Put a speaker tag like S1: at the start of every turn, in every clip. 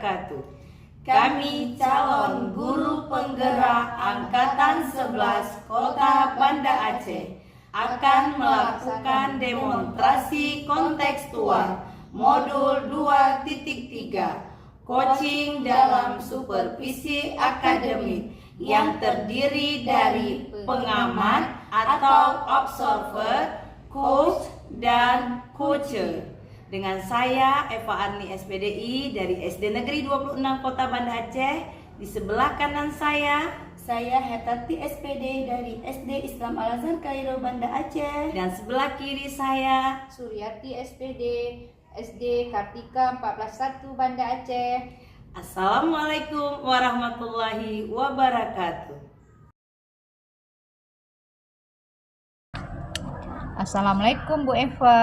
S1: wabarakatuh. Kami calon guru penggerak Angkatan 11 Kota Banda Aceh akan melakukan demonstrasi kontekstual modul 2.3 coaching dalam supervisi akademik yang terdiri dari pengamat atau observer, coach, dan coacher. Dengan saya Eva Arni SPDI dari SD Negeri 26 Kota Banda Aceh. Di sebelah kanan saya
S2: Hetati SPD dari SD Islam Al Azhar Kairo Banda Aceh.
S1: dan sebelah kiri saya
S3: Suryati SPD SD Kartika 141 Banda Aceh.
S1: Assalamualaikum warahmatullahi wabarakatuh.
S3: Assalamualaikum Bu Eva.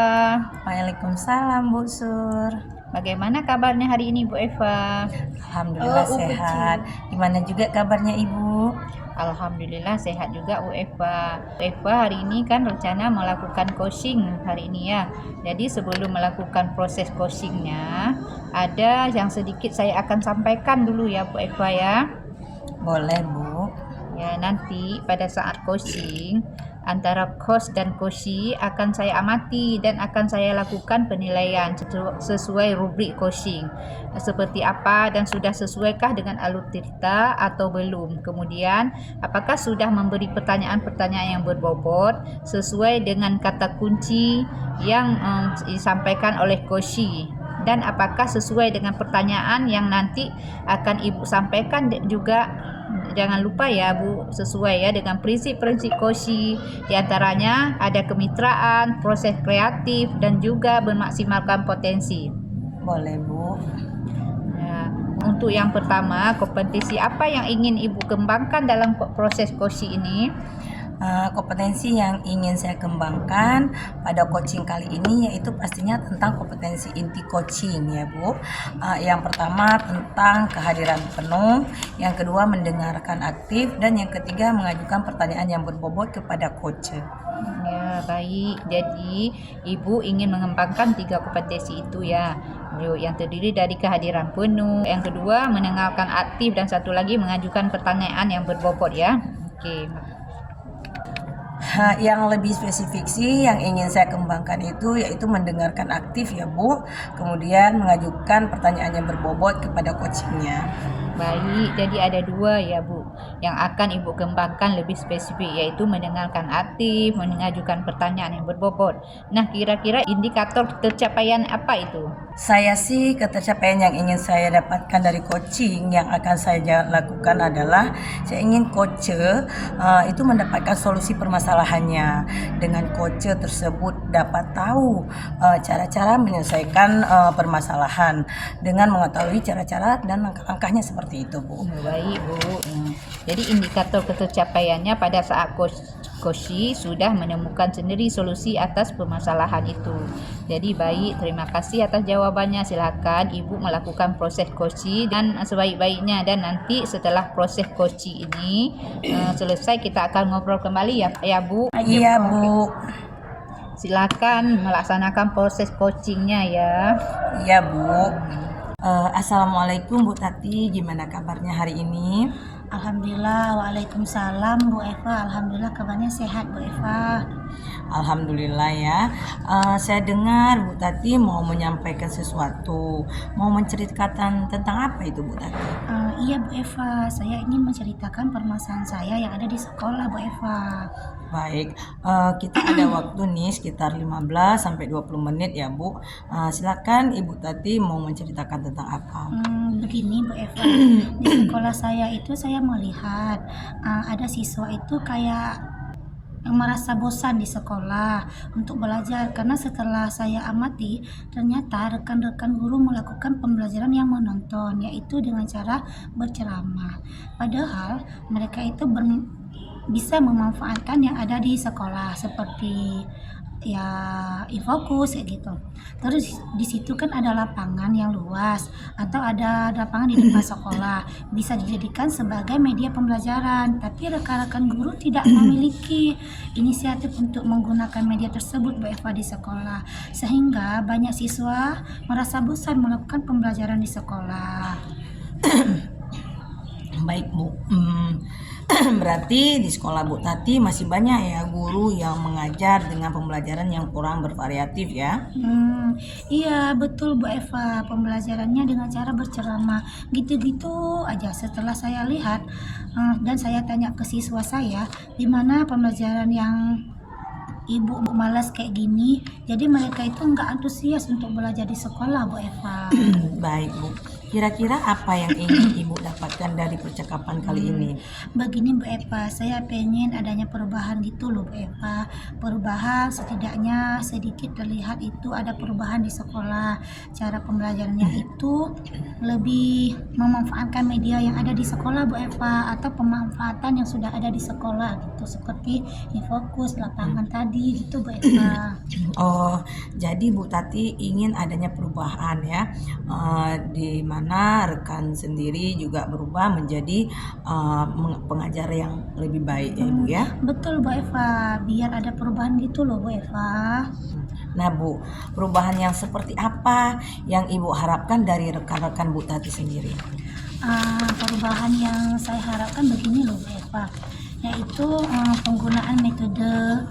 S4: Waalaikumsalam Bu Sur.
S3: Bagaimana kabarnya hari ini Bu Eva?
S4: Alhamdulillah sehat. Gimana juga kabarnya Ibu?
S3: Alhamdulillah sehat juga Bu Eva. Bu Eva, hari ini kan rencana melakukan coaching hari ini ya. Jadi sebelum melakukan proses coachingnya, ada yang sedikit saya akan sampaikan dulu ya Bu Eva ya.
S4: Boleh Bu.
S3: Ya, nanti pada saat coaching antara coach dan coachee akan saya amati dan akan saya lakukan penilaian sesuai rubrik coaching. Seperti apa dan sudah sesuaikah dengan alur cerita atau belum. Kemudian apakah sudah memberi pertanyaan-pertanyaan yang berbobot sesuai dengan kata kunci yang disampaikan oleh coachee. Dan apakah sesuai dengan pertanyaan yang nanti akan Ibu sampaikan juga. Jangan lupa ya Bu, sesuai ya dengan prinsip-prinsip coaching. Di antaranya ada kemitraan, proses kreatif, dan juga memaksimalkan potensi.
S4: Boleh Bu.
S3: Nah, untuk yang pertama, kompetensi apa yang ingin Ibu kembangkan dalam proses coaching ini?
S4: Kompetensi yang ingin saya kembangkan pada coaching kali ini yaitu pastinya tentang kompetensi inti coaching ya Bu. Yang pertama tentang kehadiran penuh, yang kedua mendengarkan aktif, dan yang ketiga mengajukan pertanyaan yang berbobot kepada coach.
S3: Ya, baik. Jadi Ibu ingin mengembangkan 3 kompetensi itu ya. Yang terdiri dari kehadiran penuh, yang kedua mendengarkan aktif, dan satu lagi mengajukan pertanyaan yang berbobot ya. Oke.
S4: Yang lebih spesifik sih yang ingin saya kembangkan itu yaitu mendengarkan aktif ya Bu, kemudian mengajukan pertanyaan yang berbobot kepada coachingnya.
S3: Baik, jadi ada 2 ya Bu yang akan Ibu kembangkan lebih spesifik, yaitu mendengarkan aktif, mengajukan pertanyaan yang berbobot. Nah, kira-kira indikator tercapaian apa itu?
S4: Saya sih ketercapaian yang ingin saya dapatkan dari coaching yang akan saya lakukan adalah saya ingin coach itu mendapatkan solusi permasalahannya. Dengan coach tersebut dapat tahu cara-cara menyelesaikan permasalahan dengan mengetahui cara-cara dan langkah-langkahnya seperti itu Bu.
S3: Baik Bu. Jadi indikator ketercapaiannya pada saat coaching sudah menemukan sendiri solusi atas permasalahan itu. Jadi baik, terima kasih atas jawabannya. Silakan Ibu melakukan proses coaching dan sebaik-baiknya, dan nanti setelah proses coaching ini selesai kita akan ngobrol kembali ya Bu.
S4: Iya Bu.
S3: Silakan melaksanakan proses coachingnya ya.
S4: Iya Bu. Assalamualaikum Bu Tati, gimana kabarnya hari ini?
S2: Alhamdulillah. Waalaikumsalam Bu Eva. Alhamdulillah kabarnya sehat Bu Eva.
S4: Alhamdulillah ya. Saya dengar Bu Tati mau menyampaikan sesuatu, mau menceritakan tentang apa itu Bu Tati?
S2: Iya Bu Eva, saya ingin menceritakan permasalahan saya yang ada di sekolah Bu Eva.
S4: Baik, kita ada waktu nih sekitar 15 sampai 20 menit ya Bu. Silakan Ibu Tati mau menceritakan tentang apa?
S2: Begini Bu Eva, di sekolah saya itu saya melihat ada siswa itu kayak yang merasa bosan di sekolah untuk belajar, karena setelah saya amati ternyata rekan-rekan guru melakukan pembelajaran yang monoton, yaitu dengan cara berceramah. Padahal mereka itu bisa memanfaatkan yang ada di sekolah seperti ya infokus kayak gitu. Terus di situ kan ada lapangan yang luas atau ada lapangan di depan sekolah, bisa dijadikan sebagai media pembelajaran. Tapi rekan-rekan guru tidak memiliki inisiatif untuk menggunakan media tersebut Bu Eva di sekolah, sehingga banyak siswa merasa bosan melakukan pembelajaran di sekolah.
S4: Baik Bu. Berarti di sekolah Bu Tati masih banyak ya guru yang mengajar dengan pembelajaran yang kurang bervariatif ya.
S2: Iya betul Bu Eva, pembelajarannya dengan cara berceramah gitu-gitu aja. Setelah saya lihat dan saya tanya ke siswa saya, di mana pembelajaran yang ibu malas kayak gini, jadi mereka itu nggak antusias untuk belajar di sekolah Bu Eva.
S4: Baik Bu. Kira-kira apa yang ingin Ibu dapatkan dari percakapan kali ini?
S2: Begini Bu Eva, saya pengen adanya perubahan gitu loh Bu Eva. Perubahan setidaknya sedikit terlihat itu ada perubahan di sekolah. Cara pembelajarannya itu lebih memanfaatkan media yang ada di sekolah Bu Eva, atau pemanfaatan yang sudah ada di sekolah gitu, seperti infokus, lapangan tadi gitu Bu Eva.
S4: Oh, jadi Bu Tati ingin adanya perubahan ya, di mana rekan sendiri juga berubah menjadi pengajar yang lebih baik ya Ibu ya.
S2: Betul Bu Eva, biar ada perubahan gitu loh Bu Eva.
S4: Nah Bu, perubahan yang seperti apa yang Ibu harapkan dari rekan-rekan Bu Tati sendiri?
S2: Perubahan yang saya harapkan begini loh Bu Eva, yaitu penggunaan metode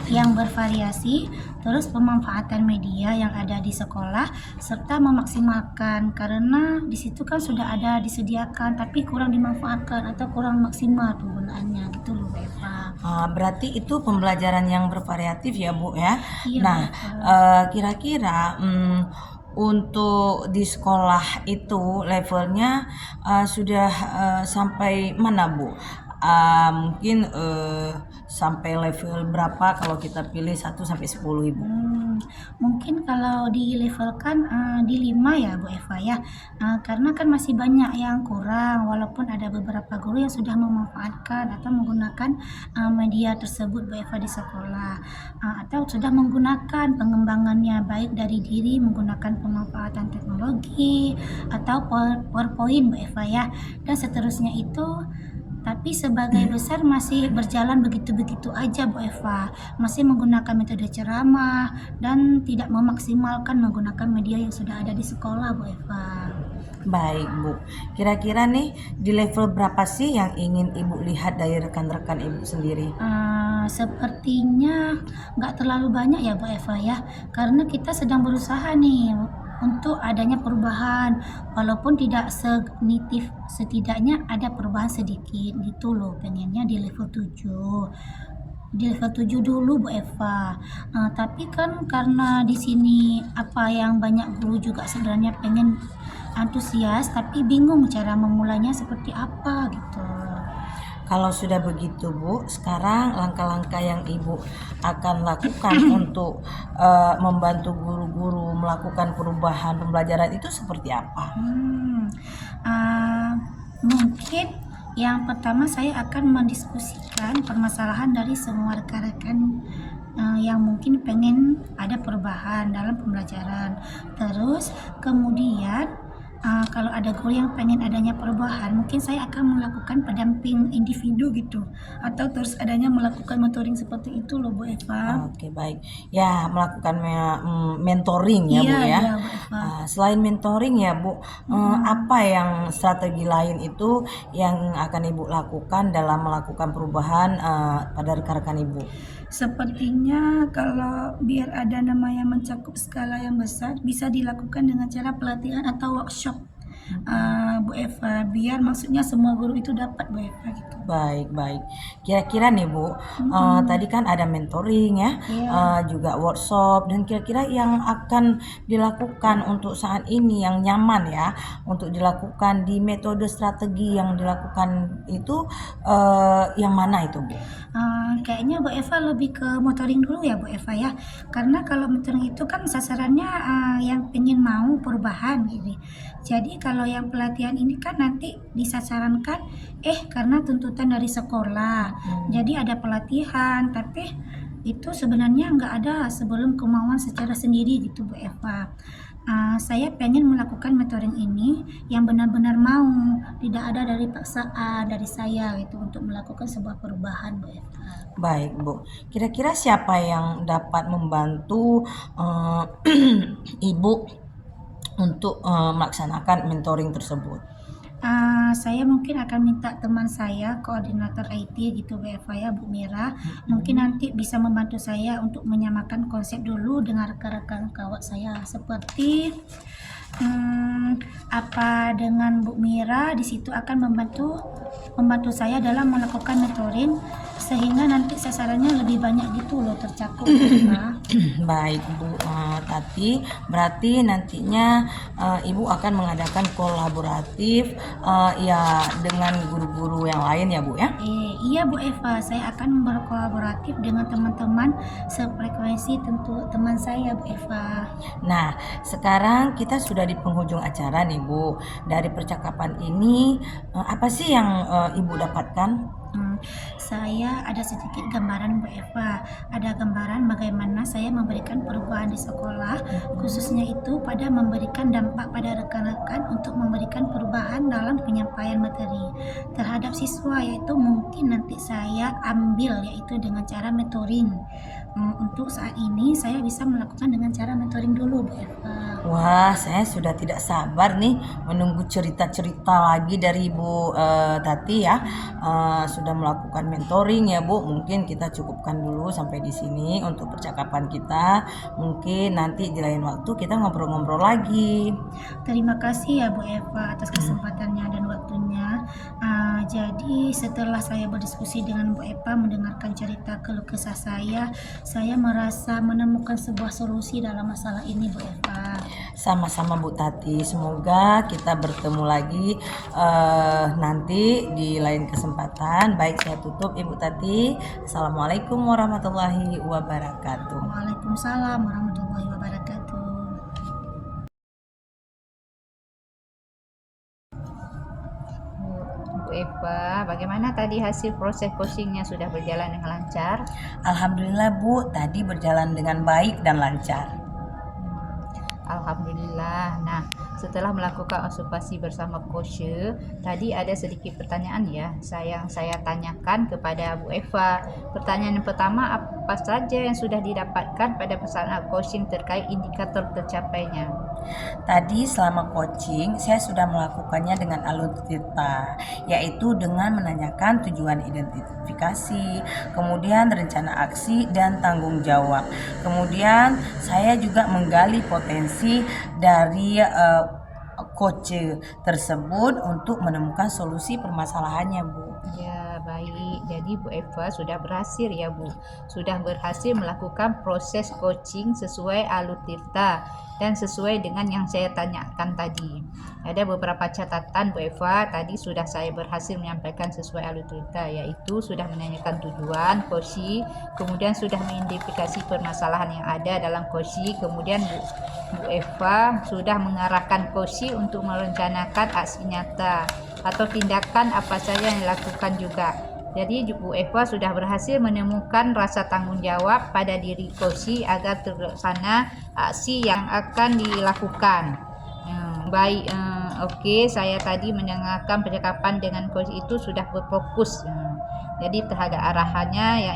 S2: yang bervariasi, terus pemanfaatan media yang ada di sekolah, serta memaksimalkan, karena di situ kan sudah ada disediakan tapi kurang dimanfaatkan atau kurang maksimal penggunaannya gitu loh Bu Eva.
S4: Berarti itu pembelajaran yang bervariatif ya Bu ya.
S2: Iya,
S4: Nah,
S2: Bu Eva.
S4: kira-kira untuk di sekolah itu levelnya sudah sampai mana Bu? Mungkin sampai level berapa kalau kita pilih 1 sampai 10 Ibu?
S2: Mungkin kalau dilevelkan di 5 ya Bu Eva ya. Karena kan masih banyak yang kurang, walaupun ada beberapa guru yang sudah memanfaatkan atau menggunakan media tersebut Bu Eva di sekolah, atau sudah menggunakan pengembangannya baik dari diri menggunakan pemanfaatan teknologi atau PowerPoint Bu Eva ya, dan seterusnya itu. Tapi sebagai besar masih berjalan begitu-begitu aja Bu Eva, masih menggunakan metode ceramah dan tidak memaksimalkan menggunakan media yang sudah ada di sekolah Bu Eva.
S4: Baik Bu, kira-kira nih di level berapa sih yang ingin Ibu lihat dari rekan-rekan Ibu sendiri?
S2: Sepertinya nggak terlalu banyak ya Bu Eva ya, karena kita sedang berusaha nih untuk adanya perubahan, walaupun tidak signifikan, setidaknya ada perubahan sedikit gitu loh, pengennya di level 7 dulu Bu Eva. Tapi kan karena di sini apa yang banyak guru juga sebenarnya pengen antusias, tapi bingung cara memulainya seperti apa gitu.
S4: Kalau sudah begitu Bu, sekarang langkah-langkah yang Ibu akan lakukan untuk membantu guru-guru melakukan perubahan pembelajaran itu seperti apa?
S2: Mungkin yang pertama saya akan mendiskusikan permasalahan dari semua rekan-rekan yang mungkin pengen ada perubahan dalam pembelajaran. Terus kemudian kalau ada guru yang pengen adanya perubahan, mungkin saya akan melakukan pendamping individu gitu, atau terus adanya melakukan mentoring seperti itu loh Bu Eva.
S4: Oke baik, ya melakukan mentoring ya Bu ya.
S2: Iya Bu Eva.
S4: Selain mentoring ya Bu, apa yang strategi lain itu yang akan Ibu lakukan dalam melakukan perubahan pada rekan-rekan Ibu?
S2: Sepertinya kalau biar ada nama yang mencakup skala yang besar, bisa dilakukan dengan cara pelatihan atau workshop Bu Eva, biar maksudnya semua guru itu dapat Bu Eva gitu.
S4: Baik. Kira-kira nih Bu, tadi kan ada mentoring ya,
S2: Iya.
S4: juga workshop, dan kira-kira yang akan dilakukan untuk saat ini yang nyaman ya untuk dilakukan di metode strategi yang dilakukan itu yang mana itu Bu?
S2: Kayaknya Bu Eva lebih ke motoring dulu ya Bu Eva ya, karena kalau motoring itu kan sasarannya yang pengen mau perubahan gitu. Jadi kalau yang pelatihan ini kan nanti disasarankan karena tuntutan dari sekolah, jadi ada pelatihan, tapi Itu sebenarnya nggak ada sebelum kemauan secara sendiri gitu Bu Eva. Saya pengen melakukan mentoring ini yang benar-benar mau, tidak ada dari paksaan dari saya gitu untuk melakukan sebuah perubahan Bu Eva.
S4: Baik, Bu. Kira-kira siapa yang dapat membantu Ibu untuk melaksanakan mentoring tersebut?
S2: Saya mungkin akan minta teman saya, koordinator IT gitu Bu Eva ya, Bu Mira. Mungkin nanti bisa membantu saya untuk menyamakan konsep dulu dengan rekan-rekan kawan saya. Seperti apa dengan Bu Mira di situ akan membantu saya dalam melakukan mentoring sehingga nanti sasarannya lebih banyak gitu loh tercakup Bu Eva.
S4: Baik, Bu Tati. Berarti nantinya Ibu akan mengadakan kolaboratif ya dengan guru-guru yang lain ya, Bu ya?
S2: Iya Bu Eva, saya akan berkolaboratif dengan teman-teman sefrekuensi tentu teman saya Bu Eva.
S4: Nah, sekarang kita sudah di penghujung acara nih, Bu. Dari percakapan ini, apa sih yang Ibu dapatkan?
S2: Saya ada sedikit gambaran Bu Eva. Ada gambaran bagaimana saya memberikan perubahan di sekolah, khususnya itu pada memberikan dampak pada rekan-rekan untuk memberikan perubahan dalam penyampaian materi terhadap siswa, yaitu mungkin nanti saya ambil yaitu dengan cara mentoring. Untuk saat ini saya bisa melakukan dengan cara mentoring dulu Bu Eva.
S4: Wah, saya sudah tidak sabar nih menunggu cerita-cerita lagi dari Ibu Tati ya. Sudah melakukan mentoring ya, Bu. Mungkin kita cukupkan dulu sampai di sini untuk percakapan kita. Mungkin nanti di lain waktu kita ngobrol-ngobrol lagi.
S2: Terima kasih ya Bu Eva atas kesempatannya dan waktunya. Jadi setelah saya berdiskusi dengan Bu Eva, mendengarkan cerita keluh kesah saya merasa menemukan sebuah solusi dalam masalah ini Bu Eva.
S4: Sama-sama Bu Tati. Semoga kita bertemu lagi nanti di lain kesempatan. Baik, saya tutup Ibu Tati. Assalamualaikum warahmatullahi wabarakatuh.
S2: Waalaikumsalam warahmatullahi wabarakatuh.
S3: Bu Eva, bagaimana tadi hasil proses coachingnya, sudah berjalan dengan lancar?
S4: Alhamdulillah Bu, tadi berjalan dengan baik dan lancar.
S3: Alhamdulillah. Nah, setelah melakukan observasi bersama coach, tadi ada sedikit pertanyaan ya yang saya tanyakan kepada Bu Eva. Pertanyaan yang pertama, apa saja yang sudah didapatkan pada pelaksanaan coaching terkait indikator tercapainya?
S4: Tadi selama coaching saya sudah melakukannya dengan alur cerita, yaitu dengan menanyakan tujuan identifikasi, kemudian rencana aksi dan tanggung jawab. Kemudian saya juga menggali potensi dari coach tersebut untuk menemukan solusi permasalahannya, Bu.
S3: Ya, baik. Jadi Bu Eva sudah berhasil ya Bu. Sudah berhasil melakukan proses coaching sesuai alur tirta dan sesuai dengan yang saya tanyakan tadi. Ada beberapa catatan Bu Eva, tadi sudah saya berhasil menyampaikan sesuai alur tirta, yaitu sudah menanyakan tujuan coaching, kemudian sudah mengidentifikasi permasalahan yang ada dalam coaching, kemudian Bu Eva sudah mengarahkan coaching untuk merencanakan aksi nyata atau tindakan apa saja yang dilakukan juga. Jadi Bu Eva sudah berhasil menemukan rasa tanggung jawab pada diri coach agar terlaksana aksi yang akan dilakukan. Baik, oke, saya tadi mendengarkan percakapan dengan coach itu sudah berfokus. Jadi terhadap arahannya yang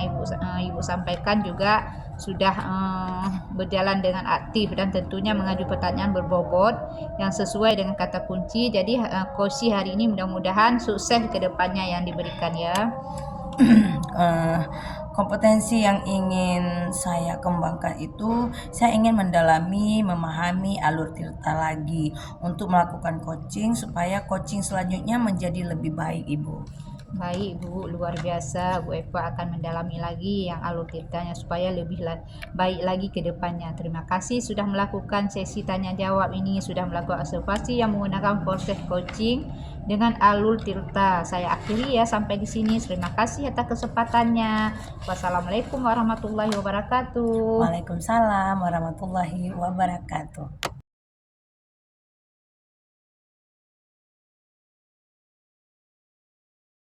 S3: Ibu sampaikan juga sudah berjalan dengan aktif dan tentunya mengaju pertanyaan berbobot yang sesuai dengan kata kunci. Jadi coach hari ini mudah-mudahan sukses ke depannya yang diberikan ya.
S4: Kompetensi yang ingin saya kembangkan itu saya ingin mendalami, memahami alur tirta lagi untuk melakukan coaching supaya coaching selanjutnya menjadi lebih baik, Ibu.
S3: Baik Bu, luar biasa. Bu Eva akan mendalami lagi yang alur tirtanya supaya lebih baik lagi ke depannya. Terima kasih sudah melakukan sesi tanya jawab ini, sudah melakukan observasi yang menggunakan proses coaching dengan alur tirta. Saya akhiri ya sampai di sini. Terima kasih atas kesempatannya. Wassalamualaikum warahmatullahi wabarakatuh.
S4: Waalaikumsalam warahmatullahi wabarakatuh.